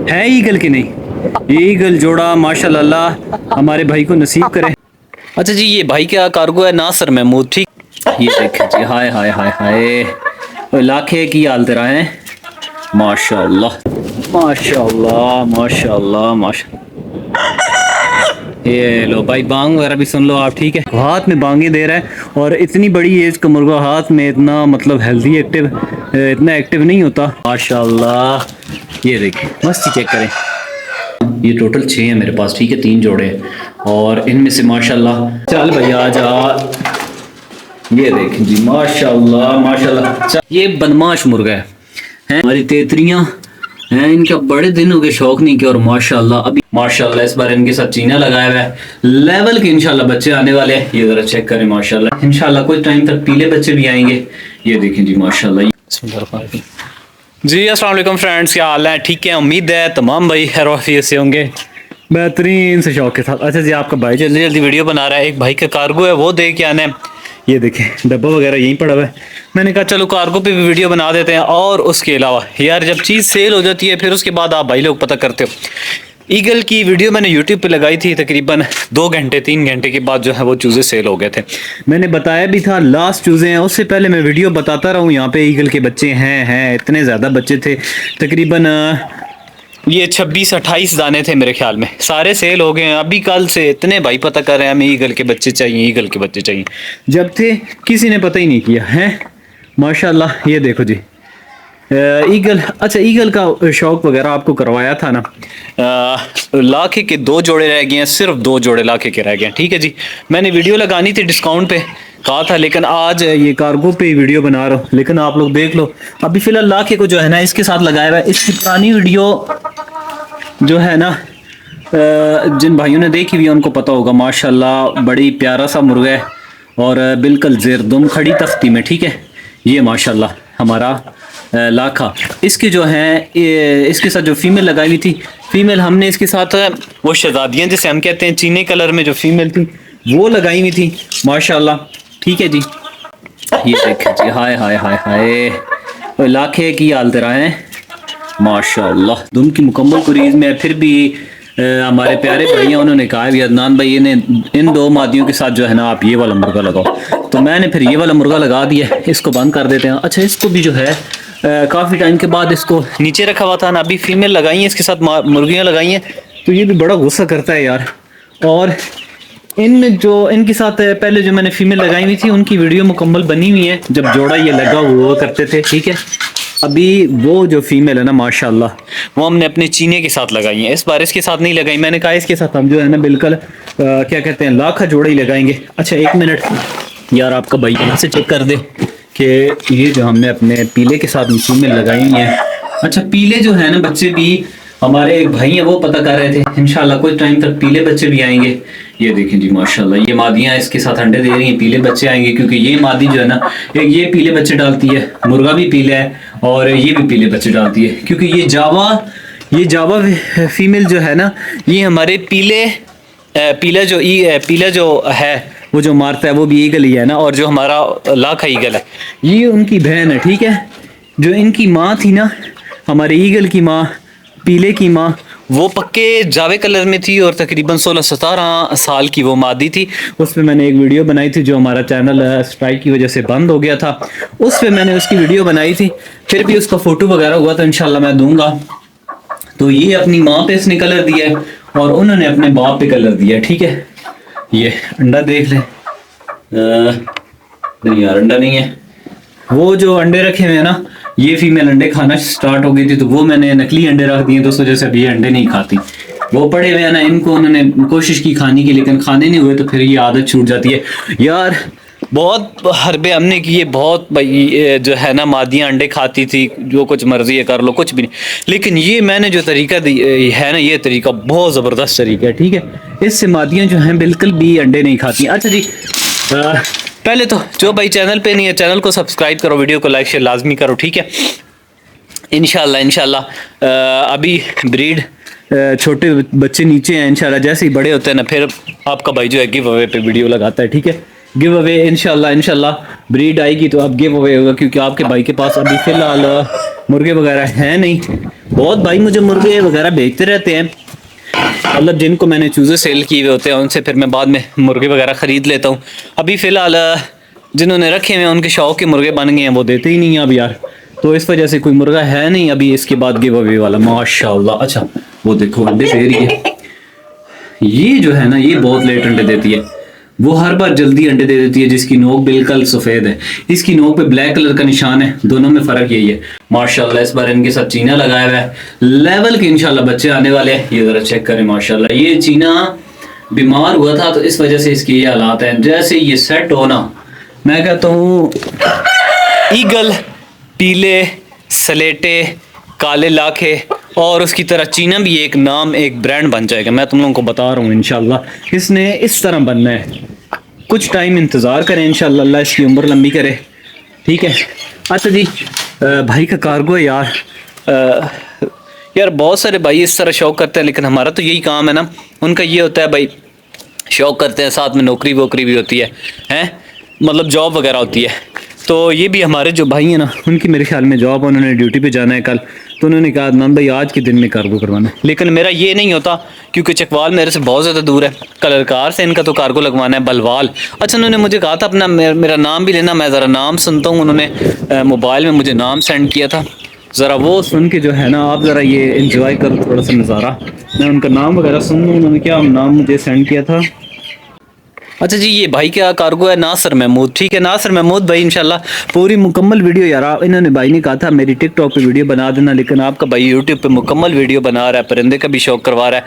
है ईगल की नहीं। ईगल जोड़ा माशाल्लाह हमारे भाई को नसीब करे। अच्छा जी, ये भाई क्या कार्गो है, नासिर महमूद, ठीक। ये देखें जी, हाय हाय हाय हाय, लाखे की हाल तेरा है। माशाल्लाह माशाल्लाह माशाल्लाह माशा। ये लो भाई, बांग वगैरह भी सुन लो आप, ठीक है। हाथ में बांगे दे रहा है, और इतनी बड़ी एज का मुर्गा हाथ में इतना मतलब हेल्दी एक्टिव, इतना एक्टिव नहीं होता। माशाल्लाह, ये देखिए मस्ती चेक करें। ये टोटल 6 है मेरे पास, ठीक है, 3 जोड़े हैं, और इनमें से माशाल्लाह, चल भैया आ जा। ये देखें जी, माशाल्लाह माशाल्लाह, ये बदमाश मुर्गा है हमारी तेतरियां हैं, इनका बड़े दिन हो गए शौक नहीं किया, और माशाल्लाह अभी माशाल्लाह इस बार इनके साथ चीना लगाया हुआ है, लेवल के इंशाल्लाह बच्चे आने वाले हैं। ये जरा चेक करें, माशाल्लाह इंशाल्लाह कुछ टाइम तक पीले बच्चे भी आएंगे। ये देखें जी माशाल्लाह। जी अस्सलाम वालेकुम फ्रेंड्स, क्या हाल है, ठीक है। उम्मीद है तमाम भाई खैर वाफियत से होंगे, बेहतरीन से शौक के साथ। अच्छा जी, आपका भाई जल्दी जल्दी वीडियो बना रहा है, एक भाई का कार्गो है वो दे के आना है। ये देखें डब्बा वगैरह यहीं पड़ा हुआ है, मैंने कहा चलो कार्गो पे भी वीडियो बना देते हैं। और उसके अलावा यार, जब चीज़ सेल हो जाती है फिर उसके बाद आप भाई लोग पता करते हो। ईगल की वीडियो मैंने यूट्यूब पे लगाई थी, तकरीबन 2 घंटे 3 घंटे के बाद जो है वो चूज़े सेल हो गए थे। मैंने बताया भी था लास्ट चूज़े हैं, उससे पहले मैं वीडियो बताता रहा हूँ। यहाँ पे ईगल के बच्चे हैं इतने ज़्यादा बच्चे थे, तकरीबन ये 26-28 दाने थे मेरे ख्याल में, सारे सेल हो गए हैं। अभी कल से इतने भाई पता कर रहे हैं हमें ईगल के बच्चे चाहिए, ईगल के बच्चे चाहिए, जब थे किसी ने पता ही नहीं किया है। माशाल्लाह, ये देखो जी ईगल। अच्छा, ईगल का शौक वगैरह आपको करवाया था ना, लाखे के 2 जोड़े रह गए हैं, सिर्फ 2 जोड़े लाखे के रह गए हैं, ठीक है जी। मैंने वीडियो लगानी थी डिस्काउंट पे कहा था, लेकिन आज ये कार्गो पे वीडियो बना रहा हूँ। लेकिन आप लोग देख लो, अभी फिलहाल लाखे को जो है ना इसके साथ लगाया हुआ है। इसकी पुरानी वीडियो जो है ना, जिन भाइयों ने देखी हुई है उनको पता होगा। माशाल्लाह बड़ी प्यारा सा मुर्गा है, और बिल्कुल जेरदुम खड़ी तख्ती में, ठीक है। ये माशाल्लाह हमारा लाखा। इसके जो है इसके साथ जो फीमेल लगाई हुई थी, फीमेल हमने इसके साथ वो शहजादियाँ जिसे हम कहते हैं, चीनी कलर में जो फीमेल थी वो लगाई हुई थी माशाल्लाह, ठीक है जी। ये देखें जी, हाय हाय हाय हाय, लाखे की हाल तेरा है। माशाल्लाह दुम की मुकम्मल कुरीज में। फिर भी हमारे प्यारे भाई हैं, उन्होंने कहा भी अदनान भाई ने इन 2 मादियों के साथ जो है ना आप ये वाला मुर्गा लगाओ, तो मैंने फिर ये वाला मुर्गा लगा दिया। इसको बंद कर देते हैं। अच्छा, इसको भी जो है काफ़ी टाइम के बाद इसको नीचे रखा हुआ था ना, अभी फीमेल लगाई है इसके साथ, मुर्गियाँ लगाई हैं, तो ये भी बड़ा गुस्सा करता है यार। और इनमें जो इनके साथ पहले जो मैंने फीमेल लगाई हुई थी उनकी वीडियो मुकम्मल बनी हुई है, जब जोड़ा ये लगा हुआ करते थे, ठीक है। अभी वो जो फीमेल है ना माशाल्लाह, वो हमने अपने चीने के साथ लगाई है, इस बार इसके साथ नहीं लगाई। मैंने कहा इसके साथ हम जो है ना बिल्कुल क्या कहते हैं, लाखा जोड़ा ही लगाएंगे। अच्छा, 1 मिनट यार, आपका भाई यहाँ से चेक कर दे कि ये जो हमने अपने पीले के साथ फीमेल लगाई हुई है। अच्छा, पीले जो है ना बच्चे भी हमारे एक भाई हैं वो पता कर रहे थे, इंशाल्लाह कुछ टाइम तक पीले बच्चे भी आएंगे। ये देखें जी माशाल्लाह, ये मादियाँ इसके साथ अंडे दे रही हैं, पीले बच्चे आएंगे, क्योंकि ये मादी जो है ना एक ये पीले बच्चे डालती है, मुर्गा भी पीला है और ये भी पीले बच्चे डालती है, क्योंकि ये जावा फीमेल जो है ना, ये हमारे पीला जो है वो जो मारता है वो भी ईगल ही है ना, और जो हमारा लाखा ईगल है ये उनकी बहन है, ठीक है। जो इनकी माँ थी ना, हमारे ईगल की माँ, पीले की माँ, वो पक्के जावे कलर में थी, और तकरीबन 16-17 साल की वो मादी थी। उस पर मैंने एक वीडियो बनाई थी, जो हमारा चैनल स्ट्राइक की वजह से बंद हो गया था, उस पर मैंने उसकी वीडियो बनाई थी। फिर भी उसका फ़ोटो वगैरह हुआ तो इंशाल्लाह मैं दूंगा। तो ये अपनी माँ पे इसने कलर दिया है, और उन्होंने अपने बाप पे कलर दिया है, ठीक है। ये अंडा देख ले, नहीं यार अंडा नहीं है। वो जो अंडे रखे हुए हैं ना, ये फीमेल अंडे खाना स्टार्ट हो गई थी, तो वो मैंने नकली अंडे रख दिए, तो उस वजह से अब ये अंडे नहीं खाती। वो पड़े हुए हैं ना, इनको उन्होंने कोशिश की खाने की, लेकिन खाने नहीं हुए, तो फिर ये आदत छूट जाती है यार। बहुत हरबे हमने किए, बहुत भाई जो है ना मादियाँ अंडे खाती थी, जो कुछ मर्जी है कर लो, कुछ भी नहीं। लेकिन ये मैंने जो तरीका है ना, ये तरीका बहुत ज़बरदस्त तरीका है, ठीक है। इससे मादियाँ जो हैं बिल्कुल भी अंडे नहीं खाती। अच्छा जी, पहले तो जो भाई चैनल पे नहीं है, चैनल को सब्सक्राइब करो, वीडियो को लाइक शेयर लाजमी करो, ठीक है। इंशाल्लाह अभी ब्रीड छोटे बच्चे नीचे हैं, इंशाल्लाह जैसे ही बड़े होते हैं ना, फिर आपका भाई जो है गिव अवे पे वीडियो लगाता है, ठीक है। गिव अवे इंशाल्लाह ब्रीड आएगी तो अब गिव अवे होगा, क्योंकि आपके भाई के पास अभी फ़िलहाल मुर्गे वगैरह हैं नहीं, बहुत भाई मुझे मुर्गे वगैरह भेजते रहते हैं, मतलब जिनको मैंने चूज़े सेल किए हुए होते हैं उनसे फिर मैं बाद में मुर्गे वगैरह ख़रीद लेता हूँ। अभी फ़िलहाल जिन्होंने रखे हुए हैं उनके शौक के मुर्गे बन गए हैं, वो देते ही नहीं हैं अब यार, तो इस वजह से कोई मुर्गा है नहीं अभी इसके बाद गिव अवे वाला माशाल्लाह। अच्छा वो देखो अंडे दे रही है, ये जो है ना ये बहुत लेट अंडे देती है, वो हर बार जल्दी अंडे दे देती है। जिसकी नोक बिल्कुल सफ़ेद है, इसकी नोक पे ब्लैक कलर का निशान है, दोनों में फ़र्क यही है माशाल्लाह। इस बार इनके साथ चीना लगाया हुआ है, लेवल के इंशाल्लाह बच्चे आने वाले हैं। ये ज़रा चेक करें माशाल्लाह, ये चीना बीमार हुआ था तो इस वजह से इसके ये हालात हैं। जैसे ये सेट हो ना, मैं कहता हूँ ईगल, पीले, सलेटे, काले लाखे और उसकी तरह चीना भी एक नाम एक ब्रांड बन जाएगा। मैं तुम लोगों को बता रहा हूँ इंशाल्लाह इसने इस तरह बनना है। कुछ टाइम इंतज़ार करें इंशाल्लाह, अल्लाह इसकी उम्र लंबी करे, ठीक है। अच्छा जी, भाई का कार्गो है यार। यार बहुत सारे भाई इस तरह शौक करते हैं, लेकिन हमारा तो यही काम है ना, उनका ये होता है भाई शौक करते हैं, साथ में नौकरी वोकरी भी होती है, हैं मतलब जॉब वगैरह होती है। तो ये भी हमारे जो भाई हैं ना, उनकी मेरे ख्याल में जॉब, उन्होंने ड्यूटी पे जाना है कल, तो उन्होंने कहा अदनान भाई आज के दिन में कार्गो करवाना है। लेकिन मेरा ये नहीं होता क्योंकि चकवाल मेरे से बहुत ज़्यादा दूर है, कलरकार से इनका तो कार्गो लगवाना है, बलवाल। अच्छा उन्होंने मुझे कहा था अपना मेरा नाम भी लेना, मैं ज़रा नाम सुनता हूँ। उन्होंने मोबाइल में मुझे नाम सेंड किया था, ज़रा वो सुन के जो है ना आप ज़रा ये इंजॉय करो थोड़ा सा नज़ारा। मैं उनका नाम वगैरह सुन लूँ, उन्होंने क्या नाम मुझे सेंड किया था। अच्छा जी, ये भाई क्या कार्गो है, नासिर महमूद। ठीक है नासिर महमूद भाई, इंशाल्लाह पूरी मुकम्मल वीडियो यार, इन्होंने भाई ने कहा था मेरी टिकटॉक पे वीडियो बना देना, लेकिन आपका भाई यूट्यूब पे मुकम्मल वीडियो बना रहा है, परिंदे का भी शौक करवा रहा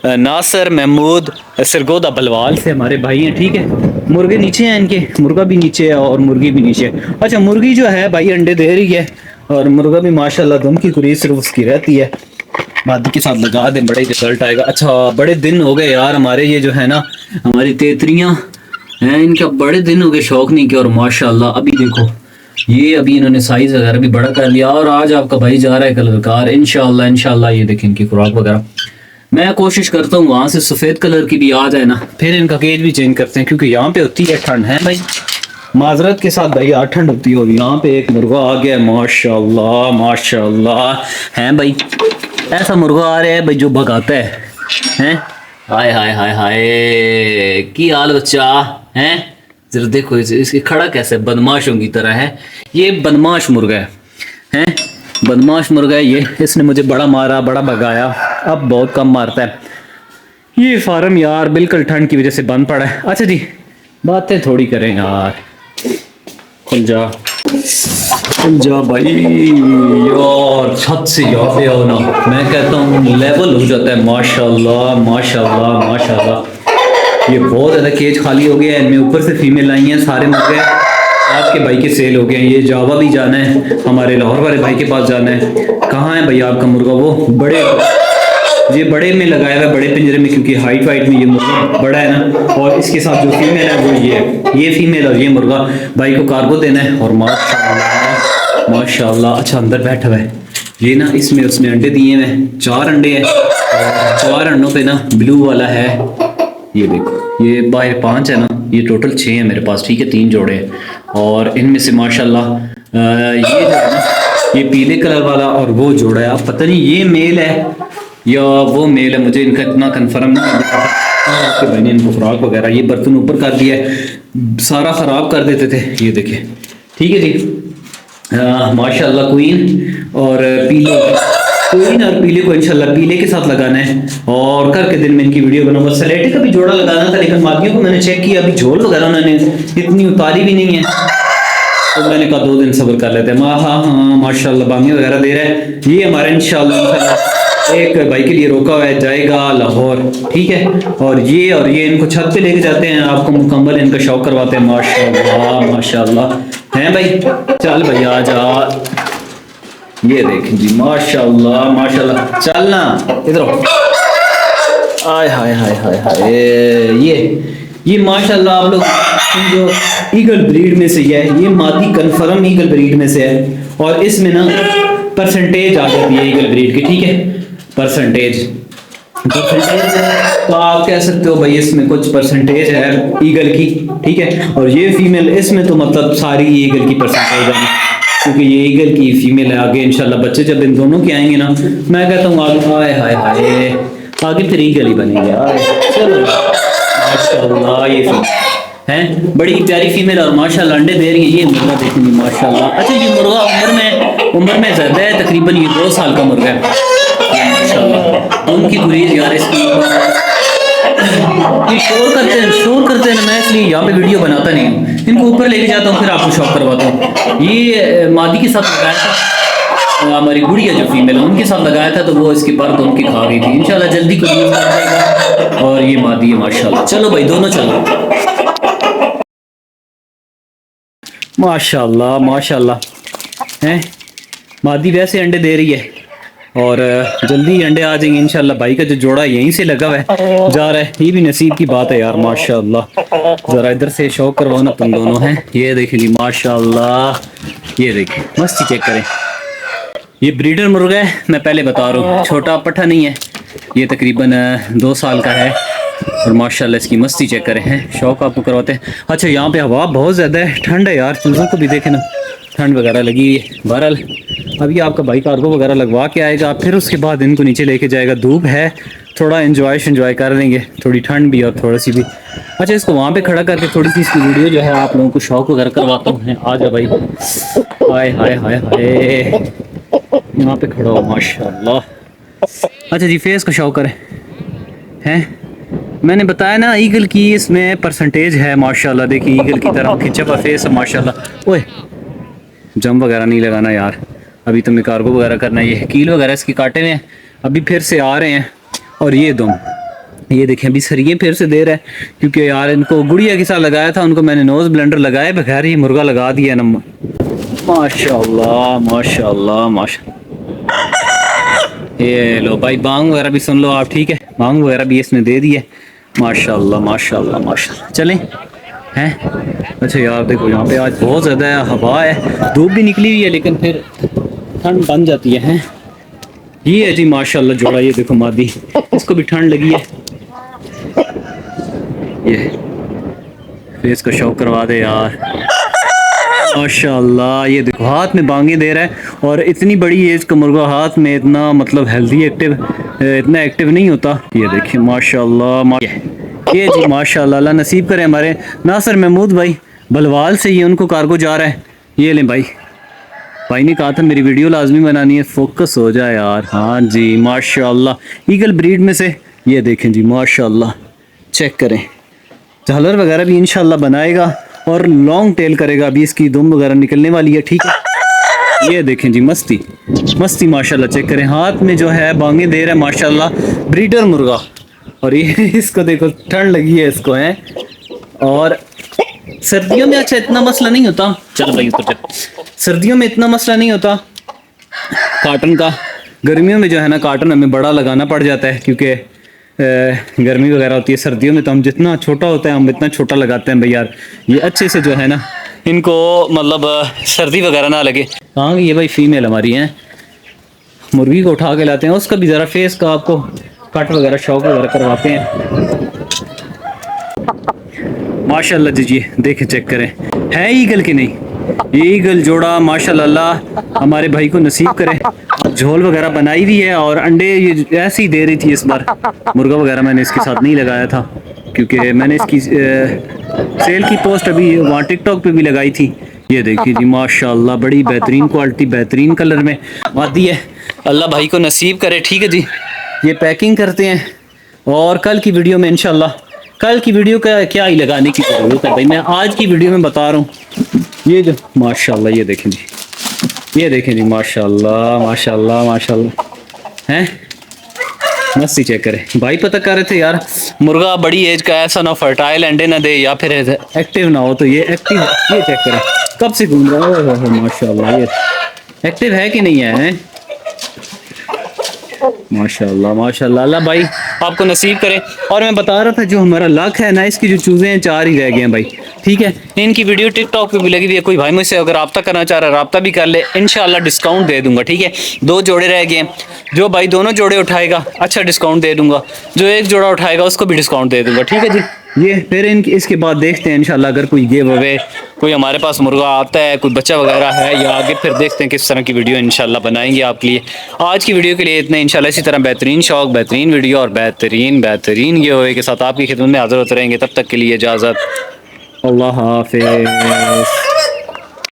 है। नासिर महमूद सरगोदा बलवाल से हमारे भाई हैं, ठीक है। मुर्गे नीचे हैं इनके, मुर्गा भी नीचे है और मुर्गी भी नीचे है। अच्छा मुर्गी जो है भाई अंडे दे रही है और मुर्गा भी माशाल्लाह दम की कुरीज सिर्फ उसकी रहती है, मादी के साथ लगा दें बड़े रिजल्ट आएगा। अच्छा बड़े दिन हो गए यार हमारे, ये जो है ना हमारी तेतरियां हैं, इनका बड़े दिन हो गए शौक नहीं किया, और माशाल्लाह अभी देखो ये अभी इन्होंने साइज वगैरह भी बड़ा कर लिया। और आज आपका भाई जा रहा है कलरकार इंशाल्लाह इंशाल्लाह। ये देखें इनकी खुराक वगैरह, मैं कोशिश करता हूँ वहाँ से सफ़ेद कलर की भी आ जाए ना, फिर इनका केज भी चेंज करते हैं, क्योंकि यहाँ पे होती है ठंड है भाई, माजरत के साथ भाई यार ठंड होती है। और यहाँ पे एक मुर्गा आ गया माशाल्लाह माशाल्लाह है भाई, ऐसा मुर्गा आ रहा है भाई जो भगाता है, हैं हाय हाय हाय हाय की हाल बच्चा हैं। जरा देखो इसकी खड़ा कैसे बदमाशों की तरह है, ये बदमाश मुर्गा है, हैं बदमाश मुर्गा है ये। इसने मुझे बड़ा मारा, बड़ा भगाया, अब बहुत कम मारता है। ये फार्म यार बिल्कुल ठंड की वजह से बंद पड़ा है। अच्छा जी बातें थोड़ी करें यार, खुल जा भाई यार, छत से यहाँ पे आओ ना, मैं कहता हूँ लेवल हो जाता है माशाल्लाह माशाल्लाह माशाल्लाह। ये बहुत ज़्यादा केज खाली हो गया है, इनमें ऊपर से फीमेल आई हैं, सारे मुर्गे आपके भाई के सेल हो गए हैं। ये जावा भी जाना है, हमारे लाहौर वाले भाई के पास जाना है। कहाँ है भैया आपका मुर्गा? वो बड़े, ये बड़े में लगाया हुआ है, बड़े पिंजरे में, क्योंकि हाइट वाइट में ये मुर्गा बड़ा है ना। और इसके साथ जो फीमेल है वो ये है, ये फीमेल और ये मुर्गा भाई को कार्गो देना है। और माशाल्लाह माशाल्लाह। अच्छा अंदर बैठा हुआ है ये ना, इसमें उसने अंडे दिए हुए हैं, 4 अंडे हैं, 4 अंडों पे ना ब्लू वाला है, ये देखो ये बाहर 5 है ना, ये टोटल 6 है मेरे पास, ठीक है 3 जोड़े हैं। और इनमें से माशाल्लाह ये जो है ना ये पीले कलर वाला और वो जोड़ा है, अब पता नहीं ये मेल है या वो मेल है, मुझे इनका इतना कंफर्म नहीं है। आपके भाई ने इनको खुराक वगैरह, ये बर्तन ऊपर कर दिया है, सारा ख़राब कर देते थे, ये देखें, ठीक है जी। माशाल्लाह क्वीन और पीले को इंशाल्लाह पीले के साथ लगाना है, और कल के दिन में इनकी वीडियो बनाऊंगा। सलेटे का भी जोड़ा लगाना था, लेकिन मादियों को मैंने चेक किया, अभी झोल वगैरह उन्होंने इतनी उतारी भी नहीं है, तो मैंने कहा 2 दिन सब्र कर लेते हैं। हाँ माशाल्लाह बांगी वगैरह दे रहा है। ये हमारे इंशाल्लाह एक भाई के लिए रोका हुआ है, जाएगा लाहौर, ठीक है। और ये इनको छत पे लेके जाते हैं, आपको मुकम्मल इनका शौक करवाते हैं। माशाल्लाह माशाल्लाह हैं भाई, चल भाई आ जा, ये देखें जी माशाल्लाह माशाल्लाह। चलना इधर, आय हाय हाय हाय हाय। ये माशाल्लाह आप लोग जो ईगल ब्रीड में से है, ये मादी कन्फर्म ईगल ब्रीड में से है, और इसमें ना परसेंटेज आ जाती है ईगल ब्रीड की, ठीक है। परसेंटेज तो आप कह सकते हो भाई इसमें कुछ परसेंटेज है ईगल की, ठीक है। और ये फीमेल, इसमें तो मतलब सारी ईगल की परसेंटेज है, क्योंकि ये ईगल की फीमेल है। आगे इंशाल्लाह बच्चे जब इन दोनों के आएंगे ना, मैं कहता हूँ आगे हाय हाय हाय आगे फिर ईगल ही बनेंगे यार। चलो माशाल्लाह ये हैं बड़ी प्यारी फीमेल और माशाल्लाह अंडे दे रही है। ये मुर्गा देखेंगे माशाल्लाह। अच्छा ये मुर्गा उम्र में ज़्यादा है, तकरीबन ये 2 साल का मुर्गा है माशाल्लाह। उनकी गुरीज यार इसकी ये शोर करते हैं ना, मैं इसलिए यहाँ पे वीडियो बनाता नहीं हूँ। इनको ऊपर लेके जाता हूँ फिर आपको शौक करवाता हूँ। ये मादी के साथ लगाया था, हमारी गुड़िया जो फीमेल है उनके साथ लगाया था, तो वो इसके पर तो उनकी खा गई थी। इंशाल्लाह जल्दी को यूज कर जाएगा। और ये मादी है माशाल्लाह। चलो भाई दोनों चलो माशाल्लाह माशाल्लाह हैं। मादी वैसे अंडे दे रही है और जल्दी अंडे आ जाएंगे इंशाल्लाह। भाई का जो जोड़ा यहीं से लगा हुआ है जा रहा है, ये भी नसीब की बात है यार माशाल्लाह। जरा इधर से शौक करवाओ ना तुम दोनों हैं। ये देखिए जी माशाल्लाह, ये देखिए मस्ती चेक करें। ये ब्रीडर मुर्गा है, मैं पहले बता रहा हूँ, छोटा पट्ठा नहीं है। ये तकरीबन 2 साल का है और माशाल्लाह इसकी मस्ती चेक करें हैं। शौक आपको करवाते हैं। अच्छा यहाँ पे हवा बहुत ज़्यादा है, ठंड है यार, चूज़ों को भी देखे ना ठंड वगैरह लगी हुई है। बहरहाल अभी आपका भाई कार्गो वगैरह लगवा के आएगा, फिर उसके बाद इनको नीचे लेके जाएगा। धूप है, थोड़ा एंजॉय कर लेंगे, थोड़ी ठंड भी और थोड़ी सी भी। अच्छा इसको वहाँ पे खड़ा करके थोड़ी सी इसकी वीडियो जो है आप लोगों को शौक वगैरह करवाता हूँ। आ जा भाई, हाय हाय हाय हाय, यहाँ पे खड़ा हो माशाल्लाह। अच्छा जी फेस का शौक करें हैं। मैंने बताया ना ईगल की इसमें परसेंटेज है माशाल्लाह। देखिए ईगल की तरह खिंचा हुआ फेस है माशाल्लाह। ओए जम वगैरह नहीं लगाना यार, अभी तुम्हें कार्गो वगैरह करना है। ये कील वगैरह इसकी काटे हुए हैं, अभी फिर से आ रहे हैं। और ये दम ये देखें अभी सरिये फिर से दे रहा है, क्योंकि यार इनको गुड़िया के साथ लगाया था, उनको मैंने नोज ब्लेंडर लगाए बगैर ये मुर्गा लगा दिया ना माशाल्लाह माशाल्लाह माशाल्लाह। ये लो भाई बांग वगैरह भी सुन लो आप, ठीक है, बांग वगैरह भी इसने दे दी है माशाल्लाह माशाल्लाह माशाल्लाह। चलें हैं। अच्छा यार देखो यहाँ पे आज बहुत ज़्यादा हवा है, धूप भी निकली हुई है, लेकिन फिर ठंड बन जाती है हैं। ये है जी माशाल्लाह जोड़ा, ये देखो मादी, इसको भी ठंड लगी है। ये फेस का शौक करवा दे यार माशाल्लाह। ये देखो हाथ में बांगे दे रहा है और इतनी बड़ी एज का मुर्गा हाथ में इतना मतलब हेल्दी इतना एक्टिव नहीं होता। ये देखिए माशाल्लाह ये जी माशाल्लाह। अल्लाह नसीब करे हमारे नासिर महमूद भाई बलवाल से, ये उनको कार्गो जा रहा है। ये लें भाई ने कहा था मेरी वीडियो लाजमी बनानी है, फोकस हो जाए यार। हाँ जी माशाल्लाह ईगल ब्रीड में से ये देखें जी माशाल्लाह, चेक करें। झालर वगैरह भी इंशाल्लाह बनाएगा और लॉन्ग टेल करेगा। अभी इसकी दुम वगैरह निकलने वाली है, ठीक है। ये देखें जी मस्ती मस्ती माशाल्लाह, चेक करें। हाथ में जो है बांगे दे रहा है माशाल्लाह, ब्रीडर मुर्गा। और ये इसको देखो ठंड लगी है इसको है। और सर्दियों में अच्छा इतना मसला नहीं होता। चलो भाई ऊपर चल। सर्दियों में इतना मसला नहीं होता काटन का। गर्मियों में जो है ना काटन हमें बड़ा लगाना पड़ जाता है, क्योंकि गर्मी वगैरह होती है। सर्दियों में तो हम जितना छोटा होता है हम इतना छोटा लगाते हैं भाई यार। ये अच्छे से जो है ना इनको मतलब सर्दी वगैरह ना लगे। कहाँ ये भाई फीमेल हमारी हैं, मुर्गी को उठा के लाते हैं, उसका भी ज़रा फेस का आपको कट वगैरह शौक वगैरह करवाते हैं माशाल्लाह जी। देखें चेक करें है ईगल की नहीं, ये ईगल जोड़ा माशाल्लाह हमारे भाई को नसीब करे। झोल वगैरह बनाई हुई है और अंडे ये ऐसे ही दे रही थी इस बार। मुर्गा वगैरह मैंने इसके साथ नहीं लगाया था, क्योंकि मैंने इसकी सेल की पोस्ट अभी वहाँ टिकटॉक पे भी लगाई थी। ये देखिए जी माशाल्लाह बड़ी बेहतरीन क्वालिटी, बेहतरीन कलर में आती है। अल्लाह भाई को नसीब करे, ठीक है जी। ये पैकिंग करते हैं और कल की वीडियो में इंशाल्लाह, कल की वीडियो का क्या ही लगाने की जरूरत है भाई, मैं आज की वीडियो में बता रहा हूँ। ये जो माशाल्लाह ये देखें जी, ये देखें जी माशाल्लाह माशाल्लाह माशाल्लाह हैं। मस्ती चेक करें। भाई पता कर रहे थे यार मुर्गा बड़ी एज का ऐसा ना फर्टाइल अंडे ना दे या फिर एक्टिव ना हो, तो ये एक्टिव, ये चेक करें कब से घूम रहा है माशाल्लाह। ये एक्टिव है कि नहीं है माशाल्लाह माशाल्लाह। अल्लाह भाई आपको नसीब करे। और मैं बता रहा था जो हमारा लक है ना, इसकी जो चूज़ें हैं 4 ही रह गए हैं भाई, ठीक है। इनकी वीडियो टिकटॉक पे भी लगी हुई है, कोई भाई मुझसे अगर रब्ता करना चाह रहा है रब्ता भी कर ले, इंशाल्लाह डिस्काउंट दे दूंगा, ठीक है। 2 जोड़े रह गए हैं, जो भाई दोनों जोड़े उठाएगा अच्छा डिस्काउंट दे दूंगा, जो एक जोड़ा उठाएगा उसको भी डिस्काउंट दे दूंगा, ठीक है जी। ये फिर इसके बाद देखते हैं इंशाल्लाह अगर कोई गिव अवे कोई हमारे पास मुर्गा आता है, कोई बच्चा वगैरह है या आगे, फिर देखते हैं किस तरह की वीडियो इंशाल्लाह बनाएंगे आपके लिए। आज की वीडियो के लिए इतना, इंशाल्लाह इसी तरह बेहतरीन शौक, बेहतरीन वीडियो और बेहतरीन गिव अवे के साथ आपकी खिदमत में हाजिर होते रहेंगे। तब तक के लिए इजाज़त, अल्लाह हाफिज़।